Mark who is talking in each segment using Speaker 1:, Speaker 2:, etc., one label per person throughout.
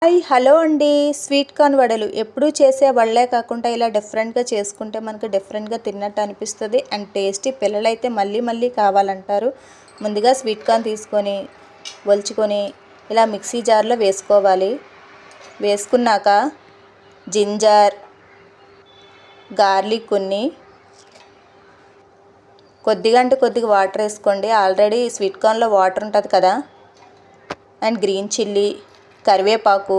Speaker 1: Hi hello అండి. Sweet corn వడలు ఎప్పుడూ చేసే వడలే కాకుండా ఇలా డిఫరెంట్గా చేసుకుంటే మనకు డిఫరెంట్గా తిన్నట్టు అనిపిస్తుంది అండ్ టేస్టీ. పిల్లలైతే మళ్ళీ మళ్ళీ కావాలంటారు. ముందుగా స్వీట్ కార్న్ తీసుకొని ఒలుచుకొని ఇలా మిక్సీ జార్లో వేసుకోవాలి. వేసుకున్నాక జింజర్, గార్లిక్ కొద్దిగా అంటే కొద్దిగా వాటర్ వేసుకోండి. ఆల్రెడీ స్వీట్ కార్న్లో వాటర్ ఉంటుంది కదా. అండ్ గ్రీన్ చిల్లీ, కరివేపాకు,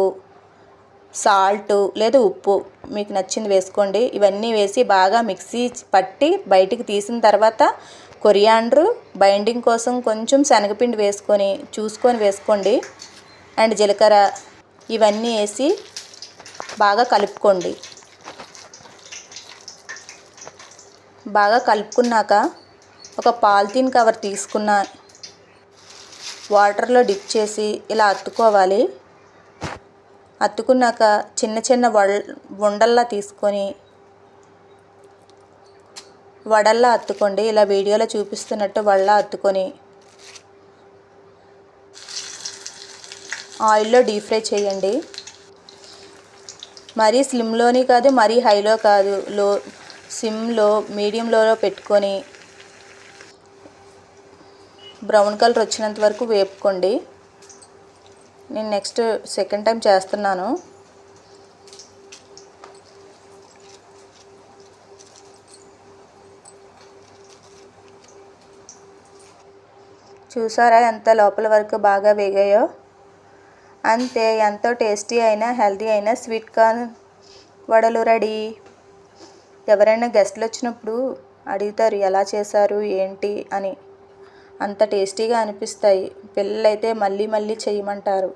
Speaker 1: సాల్ట్ లేదా ఉప్పు మీకు నచ్చింది వేసుకోండి. ఇవన్నీ వేసి బాగా మిక్సీ పట్టి బయటికి తీసిన తర్వాత కొరియాండర్ బైండింగ్ కోసం కొంచెం శనగపిండి చూసుకొని వేసుకోండి. అండ్ జీలకర్ర ఇవన్నీ వేసి బాగా కలుపుకోండి. బాగా కలుపుకున్నాక ఒక పాలిథీన్ కవర్ తీసుకున్న వాటర్లో డిప్ చేసి ఇలా అత్తుకోవాలి. అత్తుకున్నాక చిన్న చిన్న ఉండల్లా తీసుకొని వడల్లా అత్తుకోండి. ఇలా వీడియోలో చూపిస్తున్నట్టు వడలా అత్తుకొని ఆయిల్లో డీప్ ఫ్రై చేయండి. మరీ స్లిమ్లోని కాదు, మరీ హైలో కాదు, సిమ్లో మీడియంలో పెట్టుకొని బ్రౌన్ కలర్ వచ్చినంత వరకు వేపుకోండి. నేను నెక్స్ట్ సెకండ్ టైం చేస్తున్నాను. చూసారా ఎంత లోపల వరకు బాగా వేగాయో. అంతే, ఎంతో టేస్టీ అయినా హెల్తీ అయినా స్వీట్ కార్న్ వడలు రెడీ. ఎవరైనా గెస్ట్లు వచ్చినప్పుడు అడుగుతారు ఎలా చేశారు ఏంటి అని. అంత టేస్టీగా అనిపిస్తాయి. పిల్లలైతే మళ్ళీ మళ్ళీ చేయమంటారు.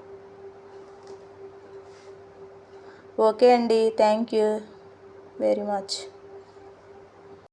Speaker 1: ఓకే అండి, థ్యాంక్ యూ వెరీ మచ్.